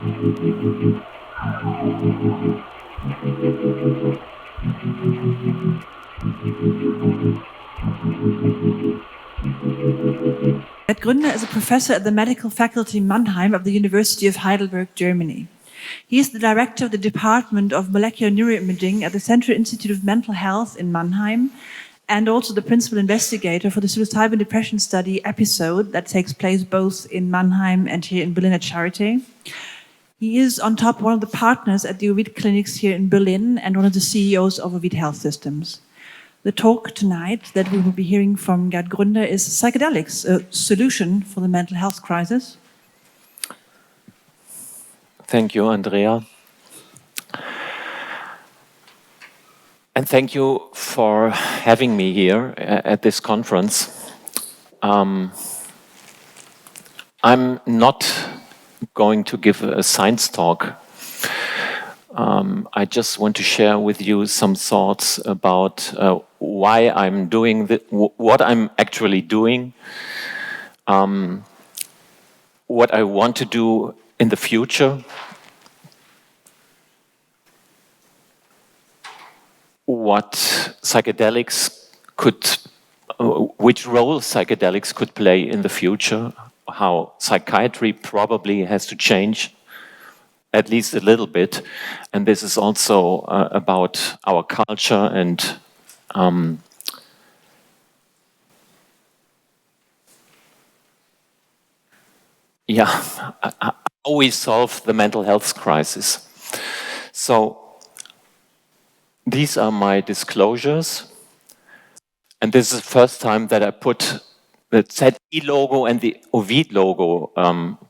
Gerhard Gründer is a professor at the medical faculty Mannheim of the University of Heidelberg, Germany. He is the director of the Department of Molecular Neuroimaging at the Central Institute of Mental Health in Mannheim, and also the principal investigator for the psilocybin depression study episode that takes place both in Mannheim and here in Berlin at Charité. He is, on top, one of the partners at the Ovid clinics here in Berlin and one of the CEOs of Ovid Health Systems. The talk tonight that we will be hearing from Gerhard Gründer is Psychedelics, a solution for the mental health crisis. Thank you, Andrea. And thank you for having me here at this conference. I'm not going to give a science talk. I just want to share with you some thoughts about why I'm doing what I'm actually doing, what I want to do in the future, what psychedelics which role psychedelics could play in the future, how psychiatry probably has to change at least a little bit, and this is also about our culture and how we solve the mental health crisis. So these are my disclosures, and this is the first time that I put the ZI logo and the Ovid logo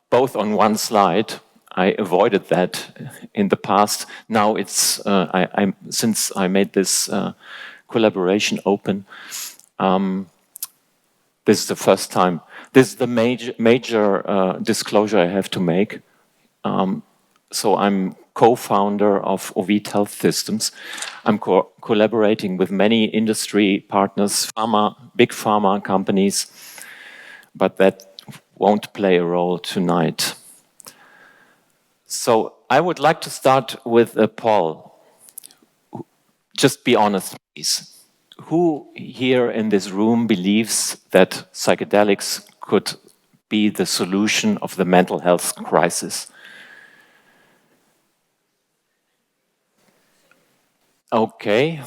both on one slide. I avoided that in the past. Now it's since I made this collaboration open. This is the first time. This is the major disclosure I have to make. So I'm co-founder of Ovid Health Systems. I'm collaborating with many industry partners, big pharma companies, but that won't play a role tonight. So I would like to start with Paul. Just be honest, please. Who here in this room believes that psychedelics could be the solution of the mental health crisis? Okay.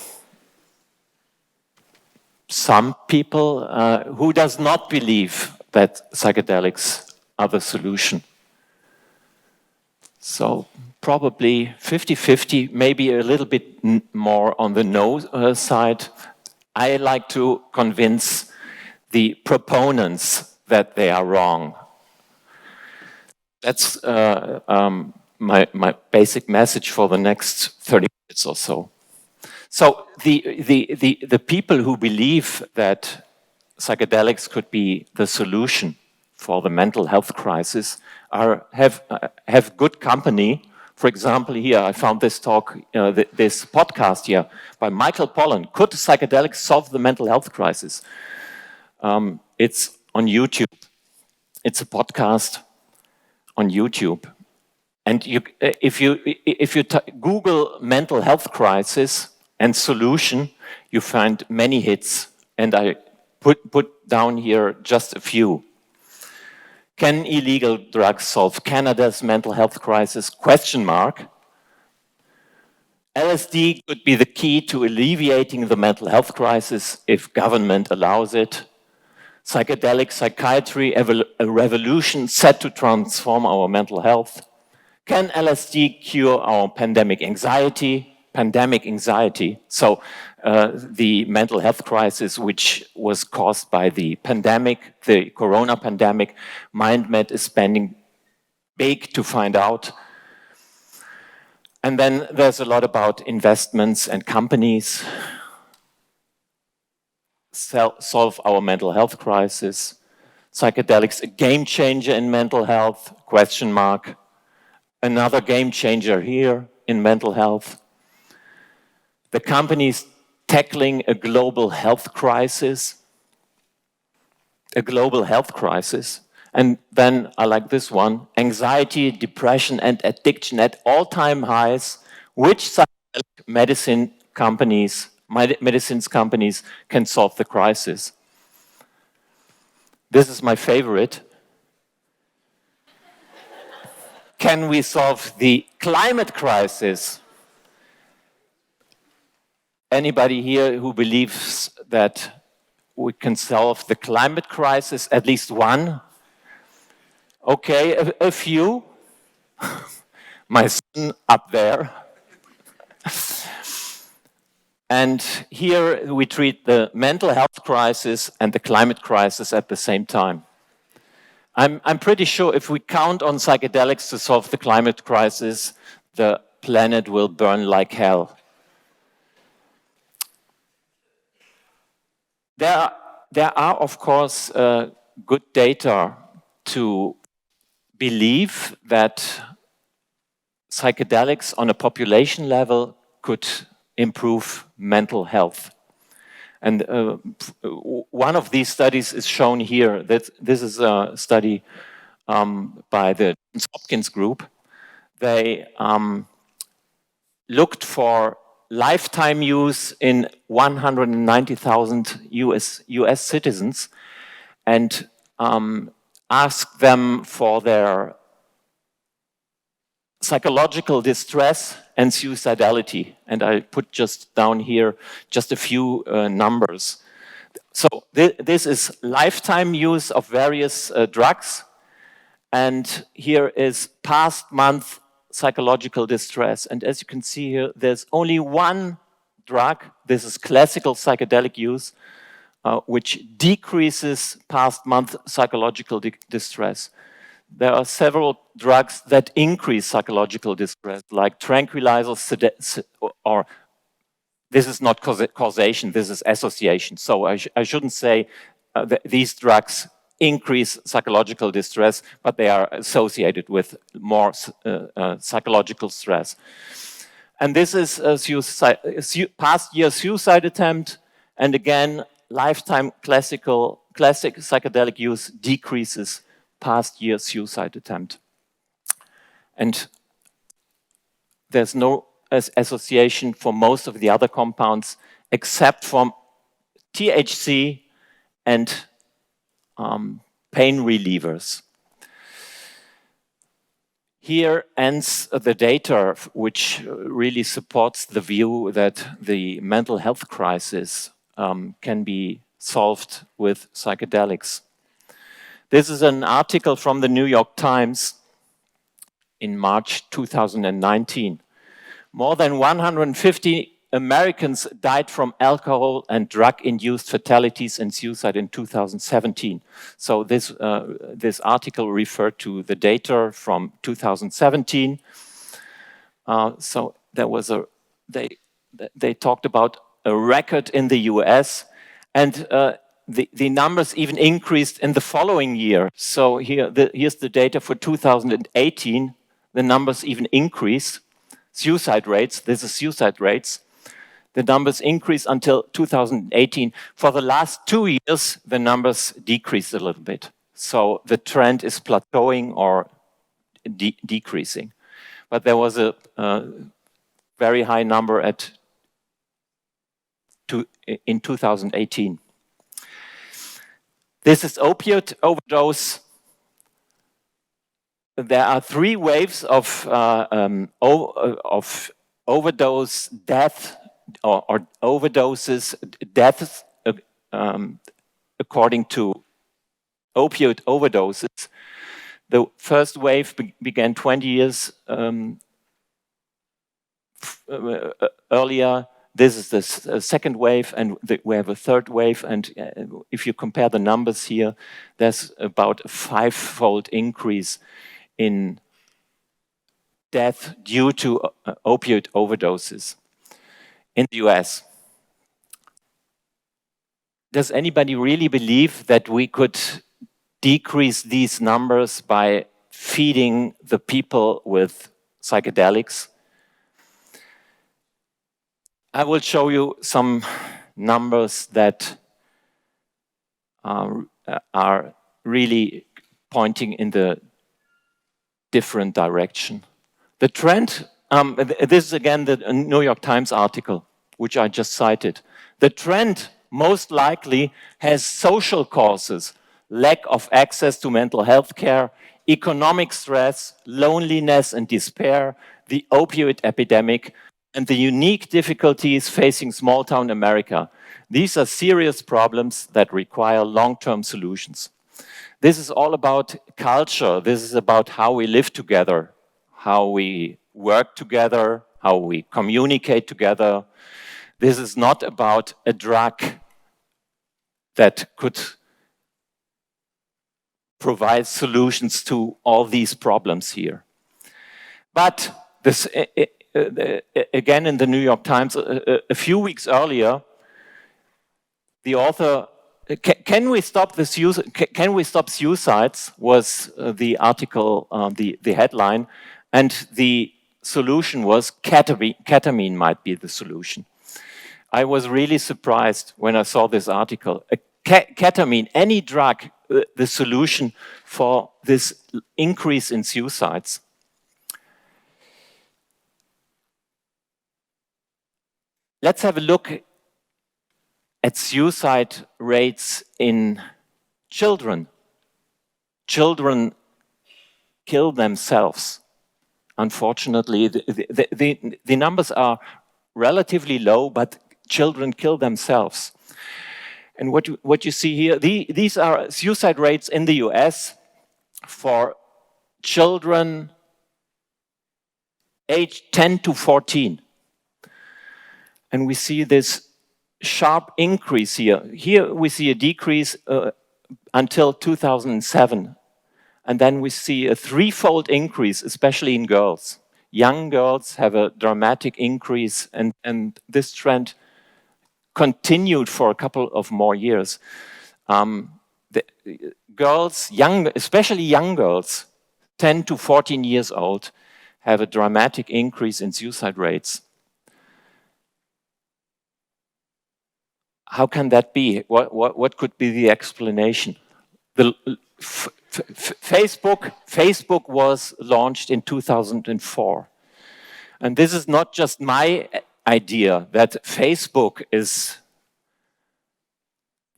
Some people who does not believe that psychedelics are the solution? So probably 50-50, maybe a little bit more on the no side. I like to convince the proponents that they are wrong. That's my basic message for the next 30 minutes or so. So the people who believe that psychedelics could be the solution for the mental health crisis have good company. For example, here I found this talk, this podcast here by Michael Pollan. Could psychedelics solve the mental health crisis? It's on YouTube. It's a podcast on YouTube, and if you Google mental health crisis and solution, you find many hits. And I put down here just a few. Can illegal drugs solve Canada's mental health crisis? Question mark. LSD could be the key to alleviating the mental health crisis if government allows it. Psychedelic psychiatry, a revolution set to transform our mental health. Can LSD cure our pandemic anxiety? So the mental health crisis, which was caused by the pandemic, the corona pandemic, MindMed is spending big to find out. And then there's a lot about investments and companies solve our mental health crisis. Psychedelics, a game changer in mental health? Question mark. Another game changer here in mental health. The companies tackling a global health crisis. And then I like this one, anxiety, depression, and addiction at all-time highs. Which psychedelic medicines companies can solve the crisis? This is my favorite. Can we solve the climate crisis? Anybody here who believes that we can solve the climate crisis? At least one? Okay, a few. My son up there. And here we treat the mental health crisis and the climate crisis at the same time. I'm pretty sure if we count on psychedelics to solve the climate crisis, the planet will burn like hell. There are, of course, good data to believe that psychedelics on a population level could improve mental health. And one of these studies is shown here. This is a study by the Johns Hopkins group. They looked for lifetime use in 190,000 US citizens and asked them for their psychological distress and suicidality. And I put just down here just a few numbers. So this is lifetime use of various drugs. And here is past month psychological distress. And as you can see here, there's only one drug. This is classical psychedelic use, which decreases past month psychological distress. There are several drugs that increase psychological distress, like tranquilizers, or this is not causation, this is association. So I shouldn't say that these drugs increase psychological distress, but they are associated with more psychological stress. And this is a past year suicide attempt, and again, lifetime classic psychedelic use decreases past year suicide attempt. And there's no association for most of the other compounds except from THC and pain relievers. Here ends the data which really supports the view that the mental health crisis can be solved with psychedelics. This is an article from the New York Times in March 2019. More than 150 Americans died from alcohol and drug-induced fatalities and suicide in 2017. So this article referred to the data from 2017. So there was they talked about a record in the US, and the numbers even increased in the following year. So here's the data for 2018. The numbers even increased. Suicide rates, this is suicide rates. The numbers increased until 2018. For the last 2 years, the numbers decreased a little bit. So the trend is plateauing or decreasing. But there was a very high number in 2018. This is opioid overdose. There are 3 waves of overdose death or overdoses deaths according to opioid overdoses. The first wave began 20 years earlier. This is the second wave, and we have a third wave. And if you compare the numbers here, there's about a 5-fold increase in death due to opioid overdoses in the US. Does anybody really believe that we could decrease these numbers by feeding the people with psychedelics? I will show you some numbers that are really pointing in the different direction. The trend, this is again the New York Times article, which I just cited. The trend most likely has social causes: lack of access to mental health care, economic stress, loneliness and despair, the opioid epidemic, and the unique difficulties facing small-town America. These are serious problems that require long-term solutions. This is all about culture. This is about how we live together, how we work together, how we communicate together. This is not about a drug that could provide solutions to all these problems here. But this, again, in the New York Times, a few weeks earlier, the author, can we stop suicides, was the article, the headline, and the solution was ketamine might be the solution. I was really surprised when I saw this article. Ketamine, any drug, the solution for this increase in suicides. Let's have a look at suicide rates in children. Children kill themselves. Unfortunately, the numbers are relatively low, but children kill themselves. And what you see here, these are suicide rates in the US for children aged 10 to 14. And we see this sharp increase here. Here we see a decrease until 2007. And then we see a threefold increase, especially in girls. Young girls have a dramatic increase, and this trend continued for a couple of more years. The girls, especially young girls, 10 to 14 years old, have a dramatic increase in suicide rates. How can that be? What could be the explanation? Facebook was launched in 2004. And this is not just my idea that Facebook is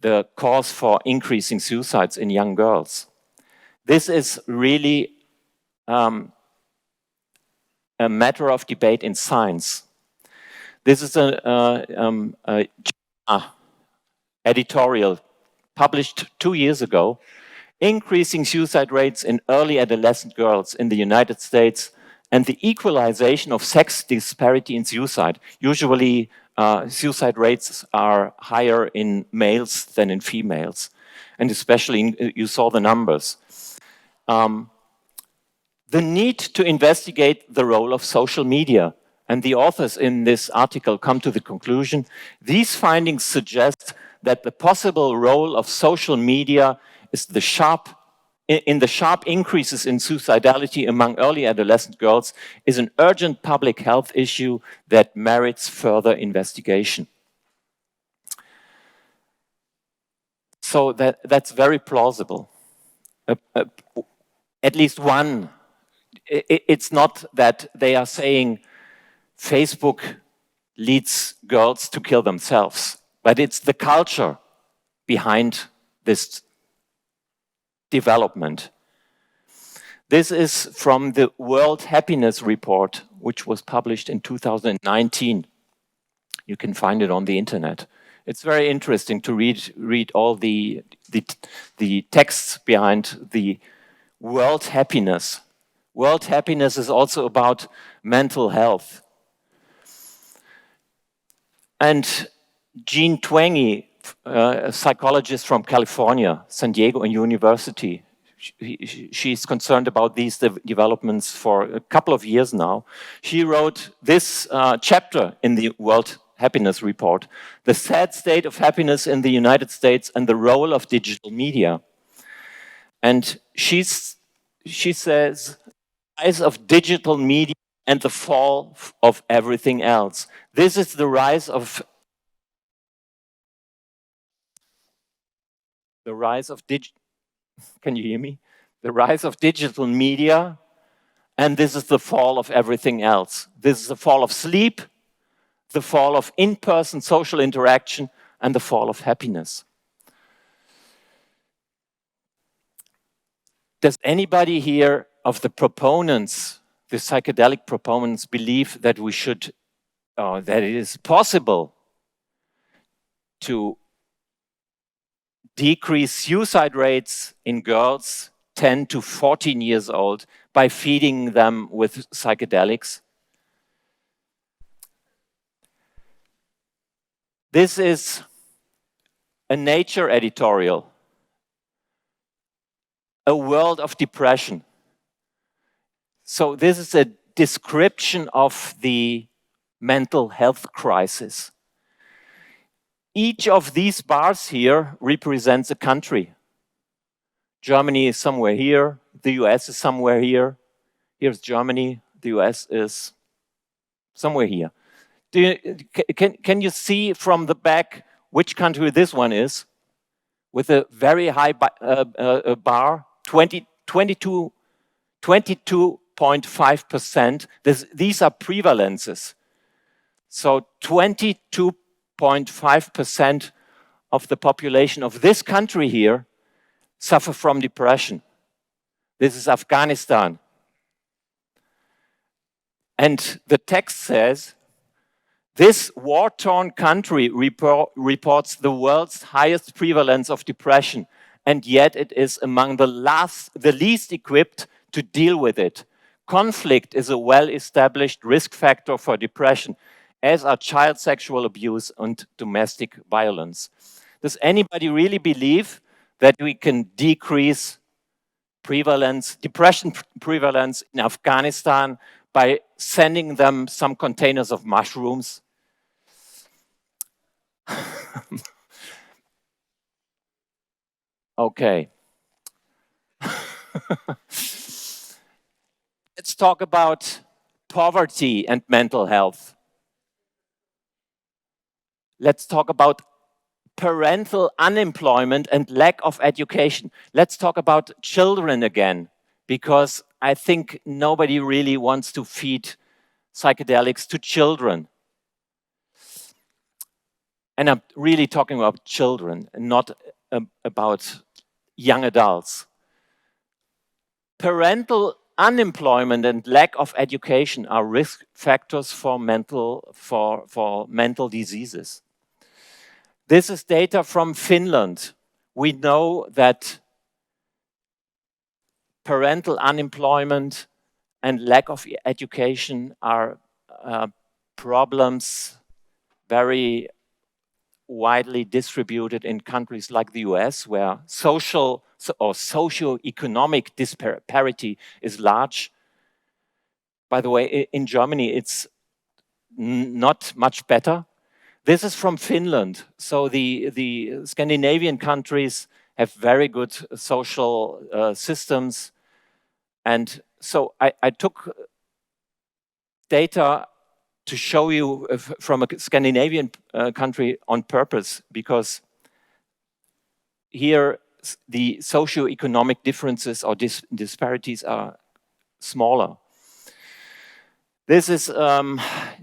the cause for increasing suicides in young girls. This is really a matter of debate in science. This is a editorial published 2 years ago, increasing suicide rates in early adolescent girls in the United States and the equalization of sex disparity in suicide. Usually, suicide rates are higher in males than in females. And especially, you saw the numbers. The need to investigate the role of social media. And the authors in this article come to the conclusion, these findings suggest that the possible role of social media is the sharp increases in suicidality among early adolescent girls is an urgent public health issue that merits further investigation. So that's very plausible. At least one. It's not that they are saying Facebook leads girls to kill themselves, but it's the culture behind this development. This is from the World Happiness Report, which was published in 2019. You can find it on the internet. It's very interesting to read all the texts behind the world happiness. World happiness is also about mental health. And Jean Twenge, a psychologist from California, San Diego University, she's concerned about these developments for a couple of years now. She wrote this chapter in the World Happiness Report, The Sad State of Happiness in the United States and the Role of Digital Media. And she says, rise of digital media and the fall of everything else. This is the rise of digital. Can you hear me? the rise of digital media, and this is the fall of everything else. This is the fall of sleep, the fall of in-person social interaction, and the fall of happiness. Does anybody here of the proponents, the psychedelic proponents, believe that we should, that it is possible to decrease suicide rates in girls 10 to 14 years old by feeding them with psychedelics? This is a Nature editorial, a world of depression. So this is a description of the mental health crisis. Each of these bars here represents a country. Germany is somewhere here, the US is somewhere here. Here's Germany, the US is somewhere here. Can you see from the back which country this one is? With a very high bar, 22.5%. These are prevalences. So 22.5% of the population of this country here suffer from depression. This is Afghanistan. And the text says, this war-torn country reports the world's highest prevalence of depression, and yet it is among the least equipped to deal with it. Conflict is a well-established risk factor for depression, as are child sexual abuse and domestic violence. Does anybody really believe that we can decrease depression prevalence in Afghanistan by sending them some containers of mushrooms? Okay. Let's talk about poverty and mental health. Let's talk about parental unemployment and lack of education. Let's talk about children again, because I think nobody really wants to feed psychedelics to children. And I'm really talking about children, and not about young adults. Parental unemployment and lack of education are risk factors for mental diseases. This is data from Finland. We know that parental unemployment and lack of education are problems very widely distributed in countries like the US, where socio-economic disparity is large. By the way, in Germany, it's not much better. This is from Finland. So the Scandinavian countries have very good social systems. And so I took data to show you from a Scandinavian country on purpose, because here the socio-economic differences or disparities are smaller. This is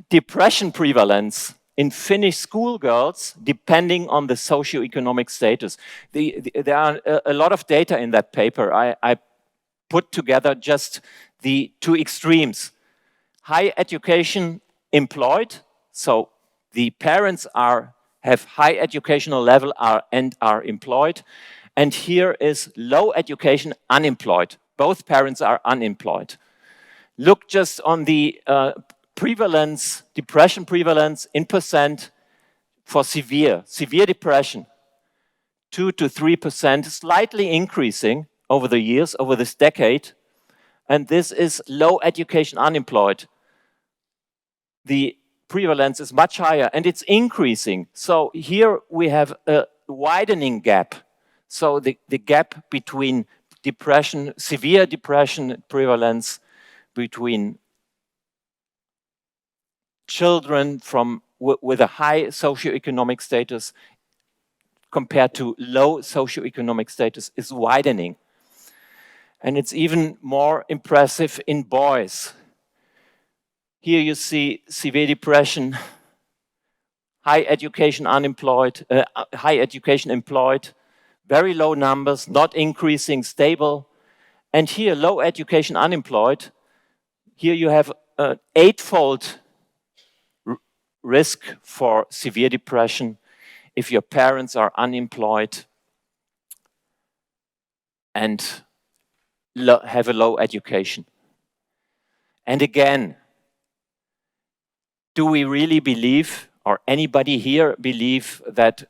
depression prevalence in Finnish schoolgirls depending on the socio-economic status. There are a lot of data in that paper. I put together just the two extremes. High education, employed, so the parents have high educational level and are employed. And here is low education, unemployed. Both parents are unemployed. Look just on the prevalence, depression prevalence in percent for severe depression. 2 to 3%, slightly increasing over the years, over this decade. And this is low education, unemployed. The prevalence is much higher and it's increasing. So here we have a widening gap. So the gap between depression, severe depression prevalence between children with a high socioeconomic status compared to low socioeconomic status is widening. And it's even more impressive in boys. Here you see severe depression, high education unemployed, high education employed, very low numbers, not increasing, stable. And here, low education unemployed, here you have an eightfold risk for severe depression if your parents are unemployed and have a low education. And again, do we really believe, or anybody here believe, that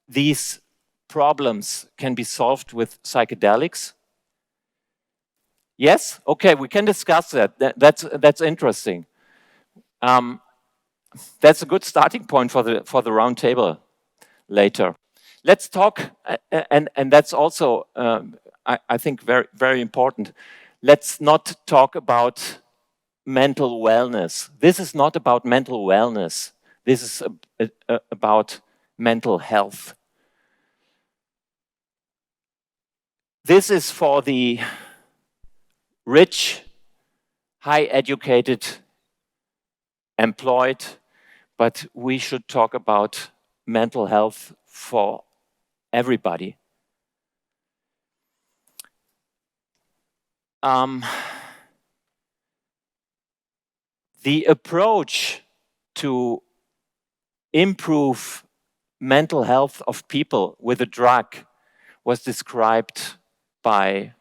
these problems can be solved with psychedelics? Yes? Okay, we can discuss that. That's interesting. That's a good starting point for the round table later. Let's talk, and that's also, I think, very, very important. Let's not talk about mental wellness. This is not about mental wellness. This is about mental health. This is for the rich, high-educated, employed, but we should talk about mental health for everybody. The approach to improve mental health of people with a drug was described by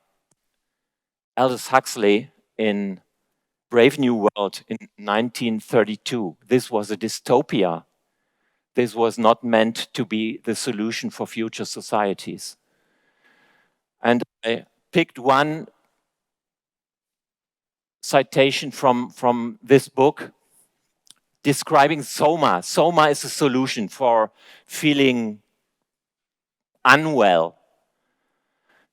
Aldous Huxley in Brave New World in 1932. This was a dystopia. This was not meant to be the solution for future societies. And I picked one citation from this book describing soma. Soma is a solution for feeling unwell.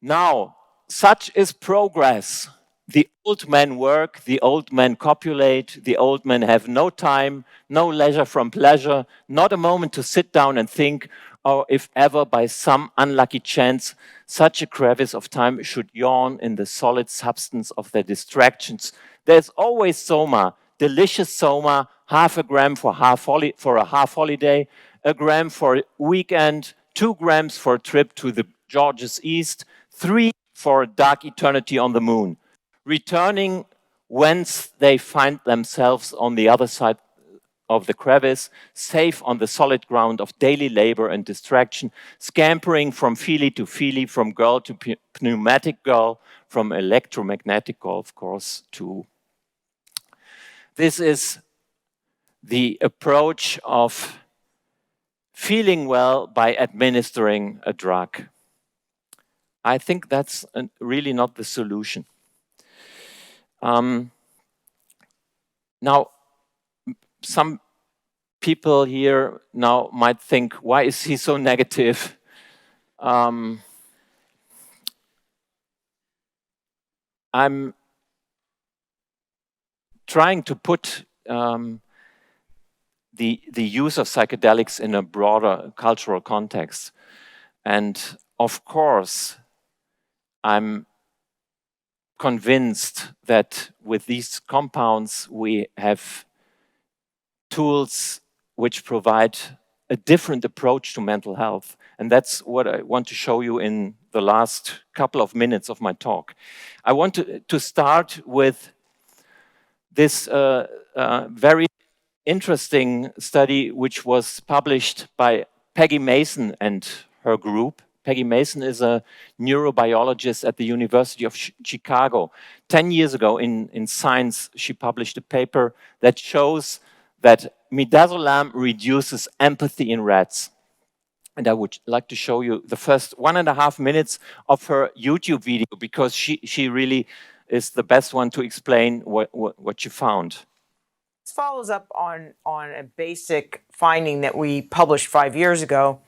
Now, such is progress. The old men work, the old men copulate, the old men have no time, no leisure from pleasure, not a moment to sit down and think, or if ever by some unlucky chance such a crevice of time should yawn in the solid substance of their distractions. There's always soma, delicious soma, half a gram for a half holiday, a gram for a weekend, 2 grams for a trip to the George's East, 3 for a dark eternity on the moon. Returning whence they find themselves on the other side of the crevice, safe on the solid ground of daily labor and distraction, scampering from feely to feely, from girl to pneumatic girl, from electromagnetic golf course to... This is the approach of feeling well by administering a drug. I think that's really not the solution. Now, some people here now might think, why is he so negative? I'm trying to put the use of psychedelics in a broader cultural context. And of course, I'm convinced that with these compounds, we have tools which provide a different approach to mental health. And that's what I want to show you in the last couple of minutes of my talk. I want to start with this very interesting study which was published by Peggy Mason and her group. Peggy Mason is a neurobiologist at the University of Chicago. 10 years ago in Science, she published a paper that shows that midazolam reduces empathy in rats. And I would like to show you the first 1.5 minutes of her YouTube video, because she really is the best one to explain what she found. This follows up on a basic finding that we published 5 years ago,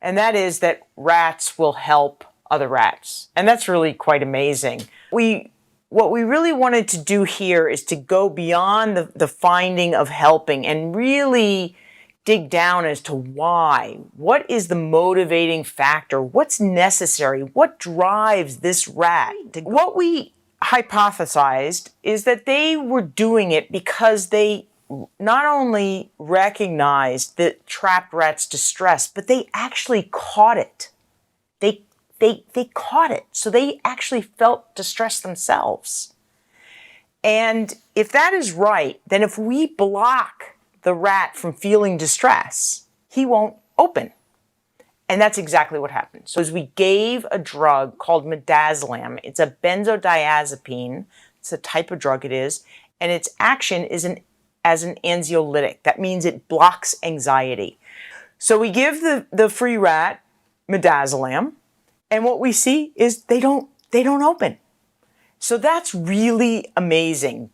and that is that rats will help other rats. And that's really quite amazing. What we really wanted to do here is to go beyond the finding of helping and really dig down as to why. What is the motivating factor? What's necessary? What drives this rat? What we hypothesized is that they were doing it because they not only recognized the trapped rat's distress, but they actually caught it. They caught it. So they actually felt distress themselves. And if that is right, then if we block the rat from feeling distress, he won't open. And that's exactly what happened. So as we gave a drug called midazolam, it's a benzodiazepine, it's a type of drug it is, and its action is as an anxiolytic. That means it blocks anxiety. So we give the free rat midazolam, and what we see is they don't open. So that's really amazing.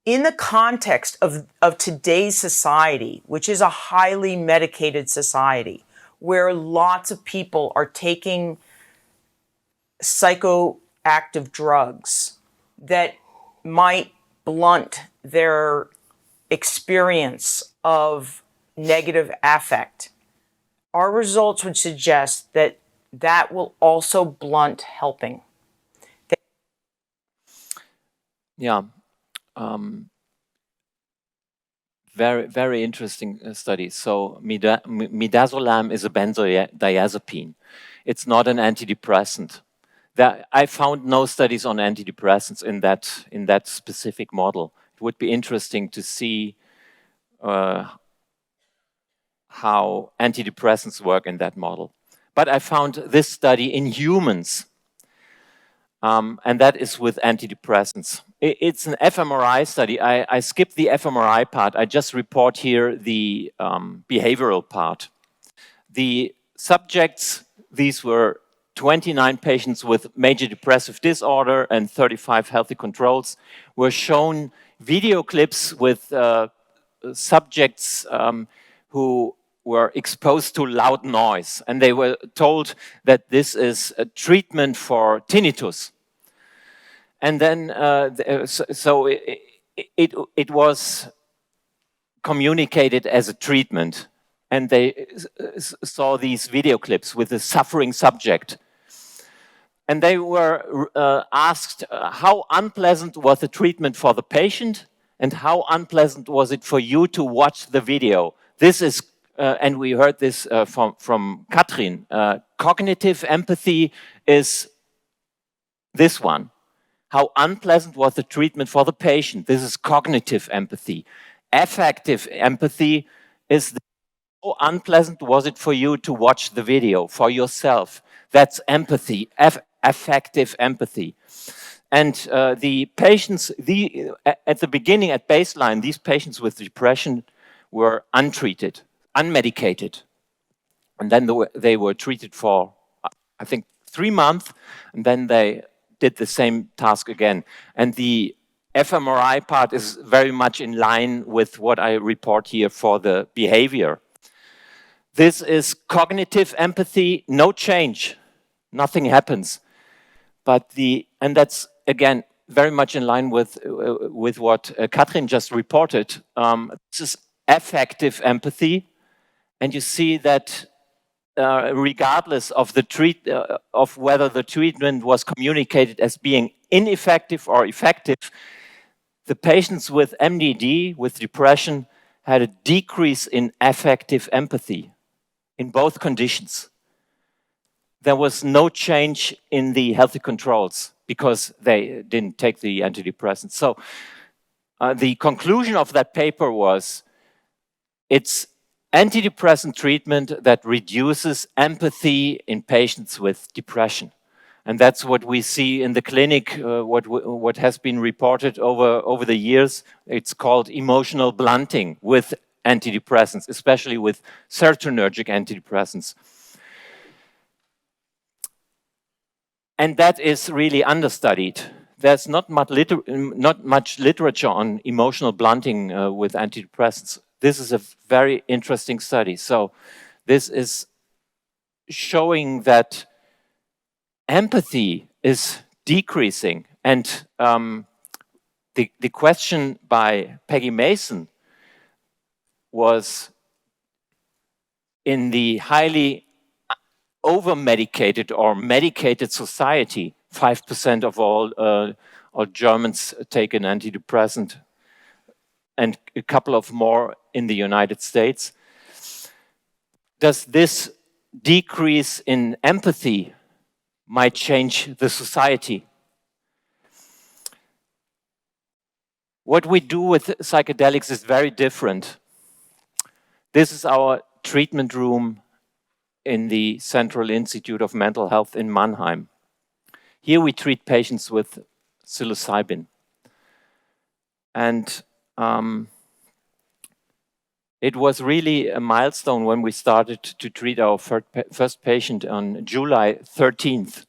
In the context of today's society, which is a highly medicated society, where lots of people are taking psychoactive drugs that might blunt their experience of negative affect, our results would suggest that that will also blunt helping. Yeah. Very, very interesting study. So midazolam is a benzodiazepine. It's not an antidepressant. I found no studies on antidepressants in that specific model. It would be interesting to see how antidepressants work in that model. But I found this study in humans, and that is with antidepressants. It's an fMRI study. I skipped the fMRI part. I just report here the behavioral part. The subjects, these were 29 patients with major depressive disorder and 35 healthy controls, were shown video clips with subjects who were exposed to loud noise. And they were told that this is a treatment for tinnitus. And then, so it was communicated as a treatment. And they saw these video clips with a suffering subject. And they were asked how unpleasant was the treatment for the patient and how unpleasant was it for you to watch the video. This is, and we heard this from Katrin, cognitive empathy is this one. How unpleasant was the treatment for the patient? This is cognitive empathy. Affective empathy is how unpleasant was it for you to watch the video for yourself? That's empathy, affective empathy. And the patients, at the beginning, at baseline, these patients with depression were untreated, unmedicated. And then they were treated for, I think, 3 months, and then they did the same task again. And the fMRI part is very much in line with what I report here for the behavior. This is cognitive empathy, no change, nothing happens. And that's again very much in line with what Katrin just reported. This is affective empathy, and you see that regardless of of whether the treatment was communicated as being ineffective or effective, the patients with MDD, with depression, had a decrease in affective empathy in both conditions. There was no change in the healthy controls because they didn't take the antidepressants. So the conclusion of that paper was it's antidepressant treatment that reduces empathy in patients with depression. And that's what we see in the clinic, what has been reported over the years. It's called emotional blunting with antidepressants, especially with serotonergic antidepressants. And that is really understudied. There's not much literature on emotional blunting with antidepressants. This is a very interesting study. So this is showing that empathy is decreasing. And the question by Peggy Mason was, in the highly over-medicated or medicated society, 5% of all Germans take an antidepressant, and a couple of more in the United States. Does this decrease in empathy might change the society? What we do with psychedelics is very different. This is our treatment room in the Central Institute of Mental Health in Mannheim. Here we treat patients with psilocybin. And it was really a milestone when we started to treat our first patient on July 13th.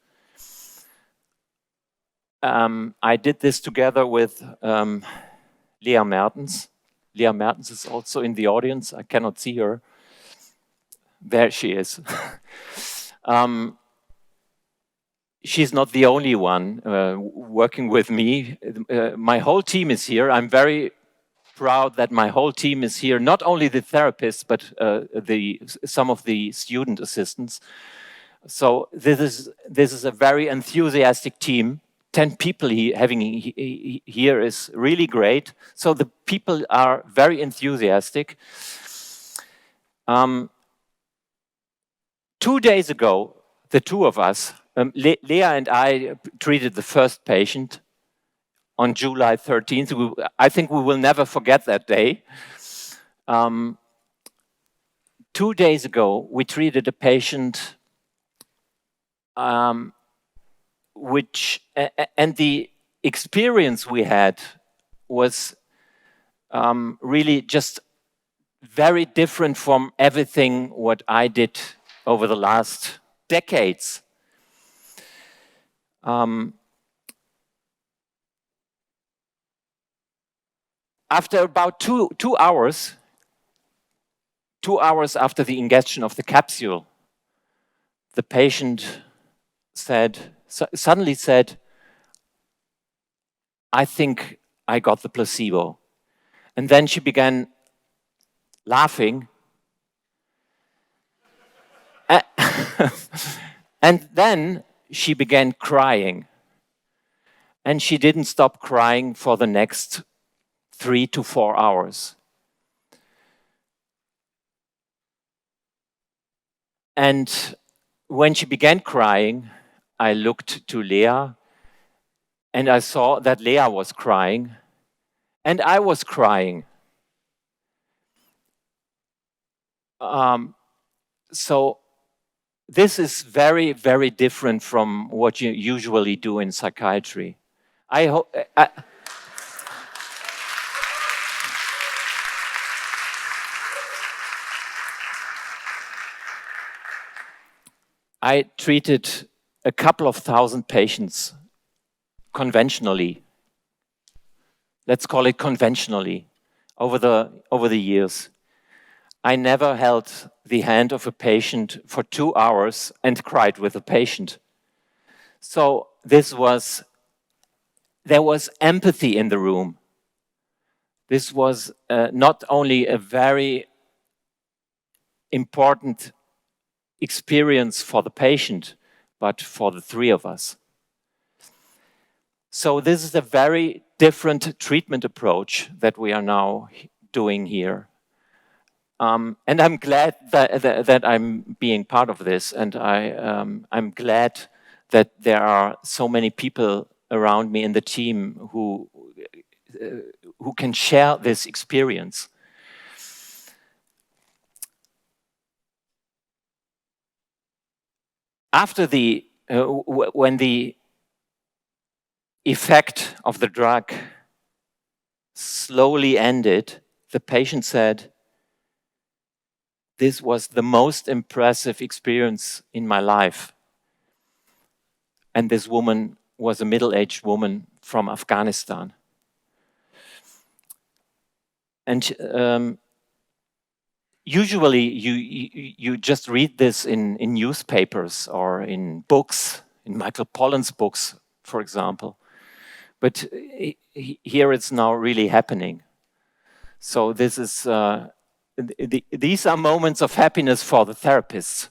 I did this together with Lea Mertens. Lea Mertens is also in the audience. I cannot see her. There she is. She's not the only one working with me. My whole team is here. I'm very proud that my whole team is here, not only the therapists, but some of the student assistants. So this is a very enthusiastic team. 10 people here is really great. So the people are very enthusiastic. 2 days ago, the two of us, Lea and I treated the first patient on July 13th. I think we will never forget that day. 2 days ago, we treated a patient and the experience we had was really just very different from everything what I did over the last decades. After about two hours after the ingestion of the capsule, the patient suddenly said, "I think I got the placebo." And then she began laughing. And then she began crying. And she didn't stop crying for the next 3 to 4 hours. And when she began crying, I looked to Lea and I saw that Lea was crying and I was crying. So this is very, very different from what you usually do in psychiatry. I treated a couple of thousand patients conventionally. Let's call it conventionally over the years. I never held the hand of a patient for 2 hours and cried with the patient. So there was empathy in the room. This was not only a very important experience for the patient, but for the three of us. So this is a very different treatment approach that we are now doing here. And I'm glad that I'm being part of this, and I'm glad that there are so many people around me in the team who can share this experience. After when the effect of the drug slowly ended, the patient said, "This was the most impressive experience in my life." And this woman was a middle-aged woman from Afghanistan. And usually you just read this in newspapers or in books, in Michael Pollan's books, for example. But here it's now really happening. So this is these are moments of happiness for the therapists.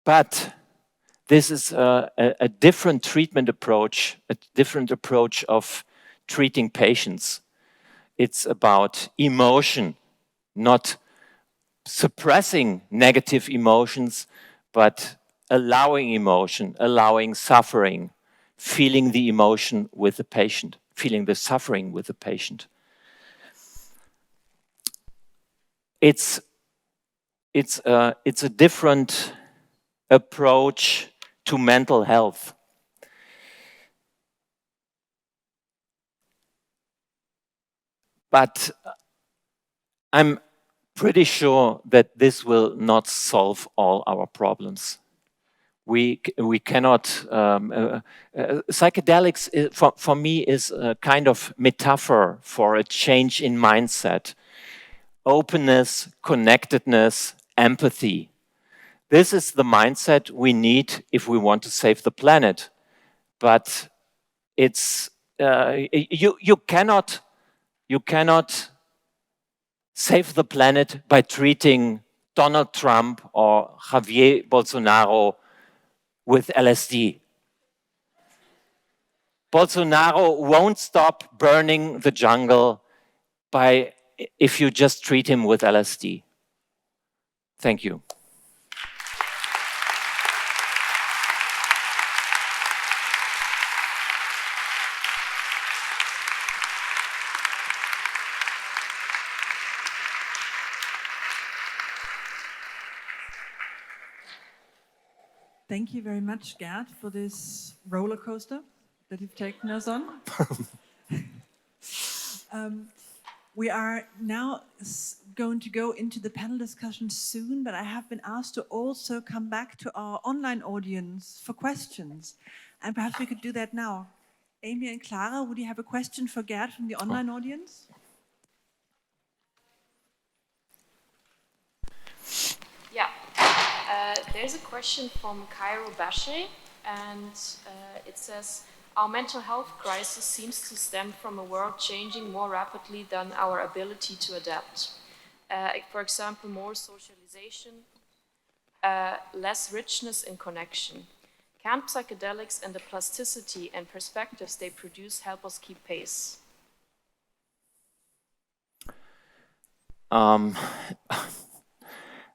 But this is a different treatment approach, a different approach of treating patients. It's about emotion, not suppressing negative emotions, but allowing emotion, allowing suffering, feeling the emotion with the patient, feeling the suffering with the patient. It's a different approach to mental health. But I'm pretty sure that this will not solve all our problems. We cannot. Psychedelics, for me, is a kind of metaphor for a change in mindset. Openness, connectedness, empathy. This is the mindset we need if we want to save the planet. But it's you cannot save the planet by treating Donald Trump or Javier Bolsonaro with LSD. Bolsonaro won't stop burning the jungle if you just treat him with LSD. Thank you. Thank you very much, Gerd, for this roller coaster that you've taken us on. We are now going to go into the panel discussion soon, but I have been asked to also come back to our online audience for questions. And perhaps we could do that now. Amy and Clara, would you have a question for Gerd from the online audience? Yeah. There's a question from Cairo Bashe, and it says, our mental health crisis seems to stem from a world changing more rapidly than our ability to adapt. For example, more socialization, less richness in connection. Can psychedelics and the plasticity and perspectives they produce help us keep pace?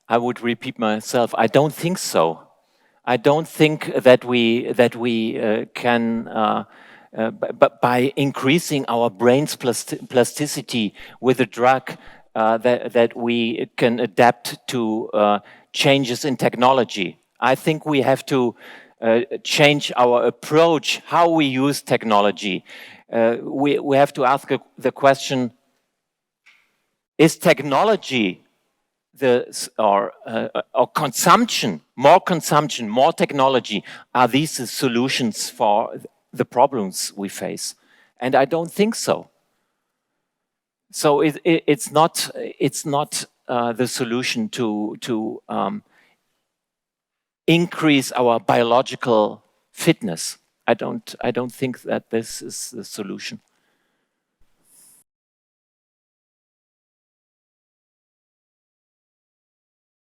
I would repeat myself. I don't think so. I don't think that we can, by increasing our brain's plasticity with a drug, that we can adapt to changes in technology. I think we have to change our approach, how we use technology. We have to ask the question: is technology or consumption, more technology, are these the solutions for the problems we face? And I don't think so. So it's not the solution to increase our biological fitness. I don't think that this is the solution.